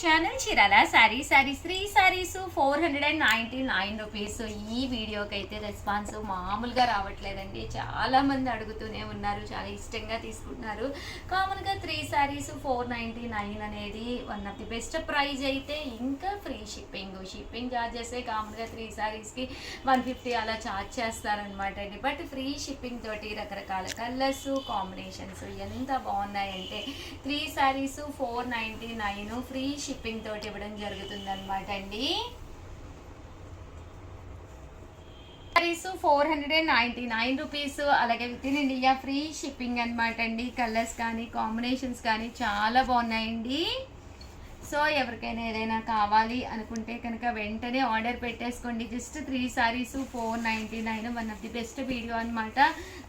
Channel Chirala saris 3 saris 499 rupees. ఈ వీడియోకి అయితే రెస్పాన్స్ మామూలుగా రావట్లేదండి. చాలా మంది అడుగుతూనే ఉన్నారు, చాలా ఇష్టంగా తీసుకుంటున్నారు. కామన్గా 3 శారీస్ 499 అనేది one of the best price. అయితే ఇంకా ఫ్రీ షిప్పింగ్ ఛార్జెస్ కామన్గా 3 శారీస్కి 150 అలా ఛార్జ్ చేస్తారనమాట అండి. బట్ ఫ్రీ షిప్పింగ్ తోటి రకరకాల కలర్స్ కాంబినేషన్స్ ఎంత బాగున్నాయంటే 3 శారీస్ 499 ఫ్రీ షిప్పింగ్ తోటి ఇవ్వడం జరుగుతుంది అనమాట అండి. సారీస్ 499 రూపీస్. అలాగే with in India free shipping అనమాట అండి. కలర్స్ కానీ కాంబినేషన్స్ కానీ చాలా బాగున్నాయండి. సో ఎవరికైనా ఏదైనా కావాలి అనుకుంటే కనుక వెంటనే ఆర్డర్ పెట్టేసుకోండి. Just 3 saris 499 one of the best video అనమాట.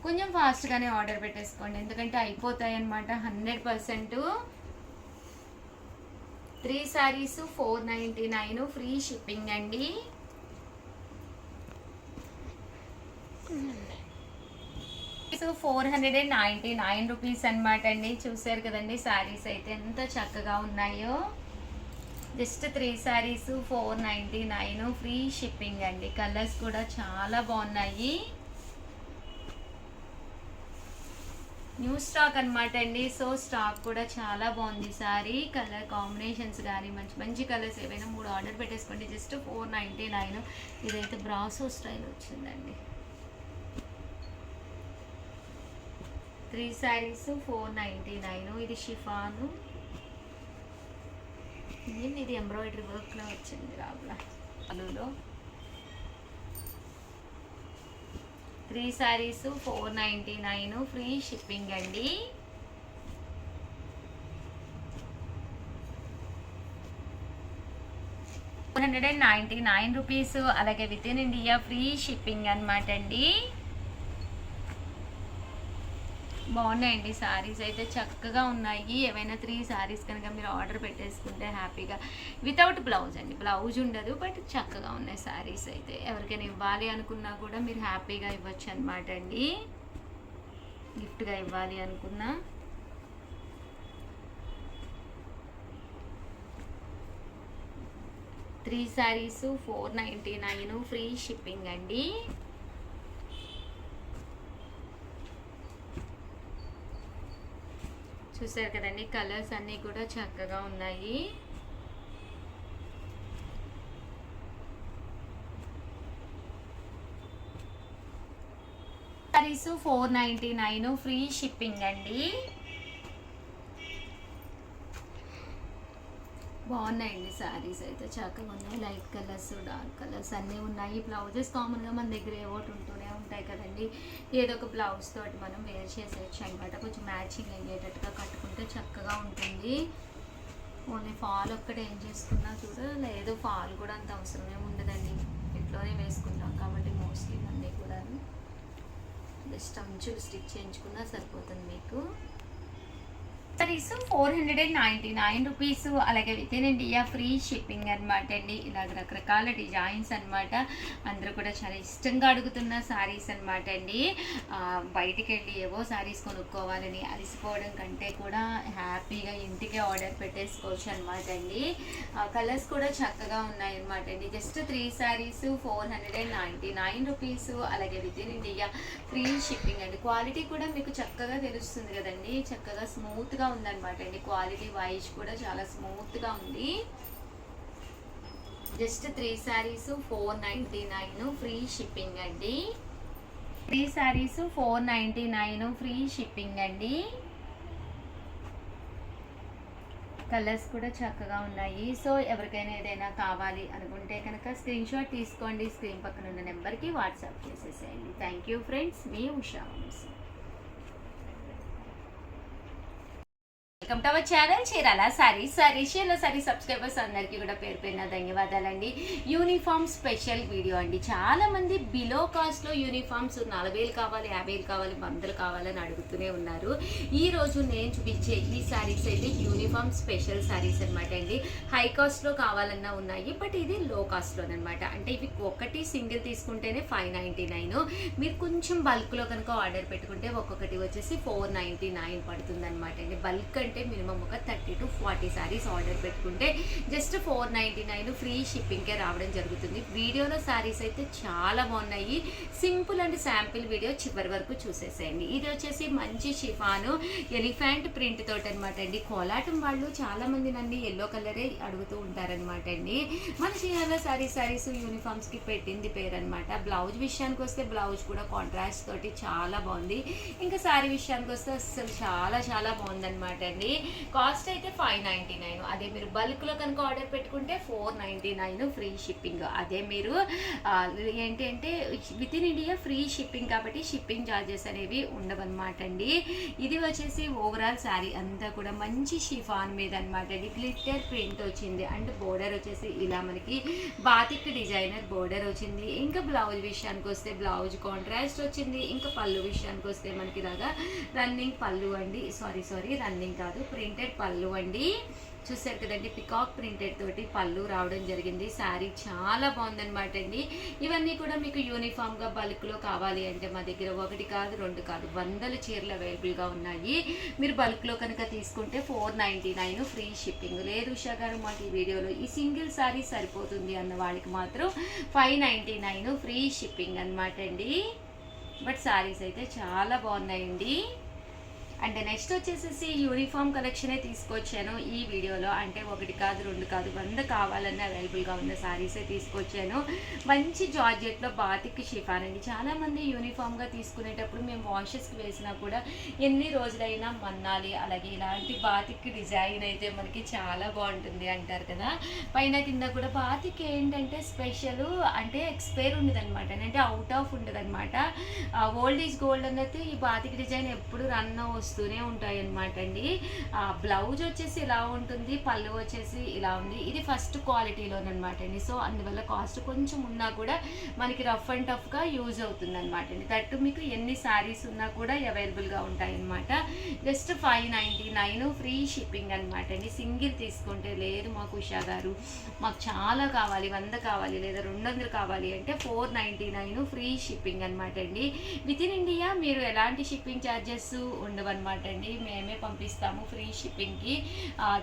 కొంచెం ఫాస్ట్గానే ఆర్డర్ పెట్టేసుకోండి, ఎందుకంటే అయిపోతాయి అనమాట 100%. 3 శారీస్ 499 ఫ్రీ షిప్పింగ్ అండి. సో 499 రూపీస్ అనమాట అండి. చూసారు కదండి శారీస్ అయితే ఎంత చక్కగా ఉన్నాయో. జస్ట్ 3 శారీస్ 499 ఫ్రీ షిప్పింగ్ అండి. కలర్స్ కూడా చాలా బాగున్నాయి. న్యూ స్టాక్ అనమాట అండి. సో స్టాక్ కూడా చాలా బాగుంది. సారీ కలర్ కాంబినేషన్స్ కానీ మంచి మంచి కలర్స్ ఏవైనా 3 ఆర్డర్ పెట్టేసుకోండి. జస్ట్ 499. ఇదైతే బ్రాసో స్టైల్ వచ్చిందండి. 3 శారీస్ 499. ఇది షిఫాను, ఇది ఎంబ్రాయిడరీ వర్క్లో వచ్చింది రాబులా పలులో. 3 శారీస్ 499 ఫ్రీ షిప్పింగ్ అండి. రూపీస్. అలాగే with in India free shipping అనమాట అండి. బాగున్నాయండి శారీస్ అయితే చక్కగా ఉన్నాయి. ఏవైనా 3 శారీస్ కనుక మీరు ఆర్డర్ పెట్టేసుకుంటే హ్యాపీగా వితౌట్ బ్లౌజ్ అండి, బ్లౌజ్ ఉండదు, బట్ చక్కగా ఉన్నాయి శారీస్ అయితే. ఎవరికైనా ఇవ్వాలి అనుకున్నా కూడా మీరు హ్యాపీగా ఇవ్వచ్చు అనమాట అండి. గిఫ్ట్గా ఇవ్వాలి అనుకున్నా. త్రీ శారీస్ 499 ఫ్రీ షిప్పింగ్ అండి. చూసారు కదండి కలర్స్ అన్నీ కూడా చక్కగా ఉన్నాయి. సారీస్ 499 ఫ్రీ షిప్పింగ్ అండి. బాగున్నాయండి శారీస్ అయితే చక్కగా ఉన్నాయి. లైట్ కలర్స్ డార్క్ కలర్స్ అన్నీ ఉన్నాయి. బ్లౌజెస్ కామన్గా మన దగ్గర ఏవోటి ఉంటూనే ఉంటాయి కదండి. ఏదో ఒక బ్లౌజ్ తోటి మనం వేర్ చేసేయచ్చు అనమాట. కొంచెం మ్యాచింగ్ అయ్యేటట్టుగా కట్టుకుంటే చక్కగా ఉంటుంది. ఓన్లీ ఫాల్ ఒక్కటే ఏం చేసుకున్నా చూడ లేదు, ఫాల్ కూడా అంత అవసరమే ఉండదండి. ఇంట్లోనే వేసుకుంటాం కాబట్టి మోస్ట్లీ అన్నీ కూడా జస్ట్ అంచులు స్టిచ్ చేయించుకున్నా సరిపోతుంది మీకు. సారీస్ 499 రూపీస్. అలాగే with in India free shipping అనమాట అండి. ఇలాగ రకరకాల డిజైన్స్ అనమాట. అందరూ కూడా చాలా ఇష్టంగా అడుగుతున్న శారీస్ అనమాట అండి. బయటికి వెళ్ళి ఏవో శారీస్ కొనుక్కోవాలని అలసిపోవడం కంటే కూడా హ్యాపీగా ఇంటికే ఆర్డర్ పెట్టేసుకోవచ్చు అనమాట అండి. కలర్స్ కూడా చక్కగా ఉన్నాయి అనమాట అండి. Just 3 saris 499 rupees. అలాగే with in India free shipping అండి. క్వాలిటీ కూడా మీకు చక్కగా తెలుస్తుంది కదండి. చక్కగా స్మూత్గా ఉందన్నమాట అండి. క్వాలిటీ వైజ్ కూడా చాలా స్మూత్గా ఉంది. జస్ట్ 3 శారీస్ 499 ఫ్రీ షిప్పింగ్ అండి. 3 శారీస్ 499 ఫ్రీ షిప్పింగ్ అండి. కలర్స్ కూడా చక్కగా ఉన్నాయి. సో ఎవరికైనా ఏదైనా కావాలి అనుకుంటే కనుక స్క్రీన్ షాట్ తీసుకోండి. స్క్రీన్ పక్కన ఉన్న నెంబర్కి వాట్సాప్ చేసేసేయండి. థ్యాంక్ యూ ఫ్రెండ్స్, మీ Usha. Welcome to our channel Chirala saris. Chirala sari subscribers అందరికీ కూడా పేరు పేరున ధన్యవాదాలండి. యూనిఫామ్ స్పెషల్ వీడియో అండి. చాలా మంది బిలో కాస్ట్ లో యూనిఫామ్స్ 40,000 కావాలి, 50,000 కావాలి, 100 కావాలని అడుగుతూనే ఉన్నారు. ఈ రోజు నేను చూపించే ఈ శారీస్ అయితే యూనిఫామ్ స్పెషల్ శారీస్ అనమాట అండి. హై కాస్ట్ లో కావాలన్నా ఉన్నాయి, బట్ ఇది లో కాస్ట్ లోనమాట. అంటే ఇవి ఒకటి సింగిల్ తీసుకుంటేనే 599. మీరు కొంచెం బల్క్ లో కనుక ఆర్డర్ పెట్టుకుంటే ఒక్కొక్కటి వచ్చేసి 499 పడుతుంది అనమాట అండి. బల్క్ అంటే పెట్టుకుంటే మినిమం ఒక 30 to 40 శారీస్ ఆర్డర్ పెట్టుకుంటే జస్ట్ 499 ఫ్రీ షిప్పింగ్కే రావడం జరుగుతుంది. వీడియోలో శారీస్ అయితే చాలా బాగున్నాయి. సింపుల్ అండ్ శాంపిల్ వీడియో చివరి వరకు చూసేసేయండి. ఇది వచ్చేసి మంచి షిఫాను ఎలిఫెంట్ ప్రింట్ తోటి అనమాట అండి. కోలాటం వాళ్ళు చాలా మంది నన్ను ఎల్లో కలరే అడుగుతూ ఉంటారనమాట అండి. మన చీరాల శారీస్ యూనిఫామ్స్కి పెట్టింది పేరు అనమాట. బ్లౌజ్ విషయానికి వస్తే బ్లౌజ్ కూడా కాంట్రాస్ట్ తోటి చాలా బాగుంది. ఇంకా శారీ విషయానికి వస్తే అసలు చాలా బాగుందనమాట అండి. కాస్ట్ అయితే 599. అదే మీరు బల్క్లో కనుక ఆర్డర్ పెట్టుకుంటే 499 ఫ్రీ షిప్పింగ్. అదే మీరు ఏంటంటే with in India free shipping కాబట్టి షిప్పింగ్ ఛార్జెస్ అనేవి ఉండవన్నమాట అండి. ఇది వచ్చేసి ఓవరాల్ శారీ అంతా కూడా మంచి షిఫాన్ మీద అనమాట అండి. గ్లిట్టర్ ప్రింట్ వచ్చింది అండ్ బోర్డర్ వచ్చేసి ఇలా మనకి బాతిక్ డిజైనర్ బోర్డర్ వచ్చింది. ఇంకా బ్లౌజ్ విషయానికి వస్తే బ్లౌజ్ కాంట్రాస్ట్ వచ్చింది. ఇంకా పళ్ళు విషయానికి వస్తే మనకి ఇలాగా రన్నింగ్ పళ్ళు అండి. సారీ రన్నింగ్ కాదు, ప్రింటెడ్ పళ్ళు అండి. చూసారు కదండి, పికాక్ ప్రింటెడ్ తోటి పళ్ళు రావడం జరిగింది. శారీ చాలా బాగుందనమాట అండి. ఇవన్నీ కూడా మీకు యూనిఫామ్గా బల్క్లో కావాలి అంటే మా దగ్గర 1 కాదు 2 కాదు 100 చీరలు అవైలబుల్గా ఉన్నాయి. మీరు బల్క్లో కనుక తీసుకుంటే 499 ఫ్రీ షిప్పింగ్. లేదు ఉషా గారు మాకు ఈ వీడియోలో ఈ సింగిల్ శారీ సరిపోతుంది అన్న వాళ్ళకి మాత్రం 599 ఫ్రీ షిప్పింగ్ అనమాట అండి. బట్ శారీస్ అయితే చాలా బాగున్నాయండి. అండ్ నెక్స్ట్ వచ్చేసేసి యూనిఫామ్ కలెక్షనే తీసుకొచ్చాను ఈ వీడియోలో. అంటే 1 కాదు 2 కాదు 100 కావాలన్నా అవైలబుల్గా ఉన్న శారీసే తీసుకొచ్చాను. మంచి జార్జెట్లో బాతిక్ షిఫాన్ అండి. చాలామంది యూనిఫామ్గా తీసుకునేటప్పుడు మేము వాషెస్కి వేసినా కూడా ఎన్ని రోజులైనా మన్నాలి. అలాగే ఇలాంటి బాతిక్ డిజైన్ అయితే మనకి చాలా బాగుంటుంది అంటారు కదా. పైన కింద కూడా బాతిక్ ఏంటంటే స్పెషల్ అంటే ఎక్స్పైర్ ఉండదన్నమాట, అంటే అవుట్ ఆఫ్ ఉండదన్నమాట. ఓల్డ్ ఈజ్ గోల్డ్ అన్నట్టు ఈ బాతిక్ డిజైన్ ఎప్పుడు రన్ వస్తూనే ఉంటాయి అనమాట అండి. బ్లౌజ్ వచ్చేసి ఇలా ఉంటుంది, పళ్ళు వచ్చేసి ఇలా ఉంది. ఇది ఫస్ట్ క్వాలిటీలోనమాట అండి. సో అందువల్ల కాస్ట్ కొంచెం ఉన్నా కూడా మనకి రఫ్ అండ్ టఫ్గా యూజ్ అవుతుంది అనమాట అండి. దట్టు మీకు ఎన్ని శారీస్ ఉన్నా కూడా అవైలబుల్గా ఉంటాయి అనమాట. జస్ట్ 599 ఫ్రీ షిప్పింగ్ అనమాట అండి. సింగిల్ తీసుకుంటే లేదు మాకు ఉషా గారు మాకు చాలా కావాలి 100 కావాలి లేదా 200 కావాలి అంటే 499 ఫ్రీ షిప్పింగ్ అనమాట అండి. విత్ ఇన్ ఇండియా మీరు ఎలాంటి షిప్పింగ్ ఛార్జెస్ ఉండవన్నమాట అండి. మేమే పంపిస్తాము ఫ్రీ షిప్పింగ్కి.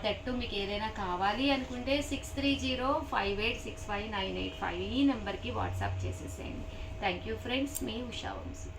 దట్టు మీకు ఏదైనా కావాలి అనుకుంటే 6305865985 ఈ నెంబర్కి వాట్సాప్ చేసేసేయండి. థ్యాంక్ యూ ఫ్రెండ్స్, మీ ఉషా వంశీ.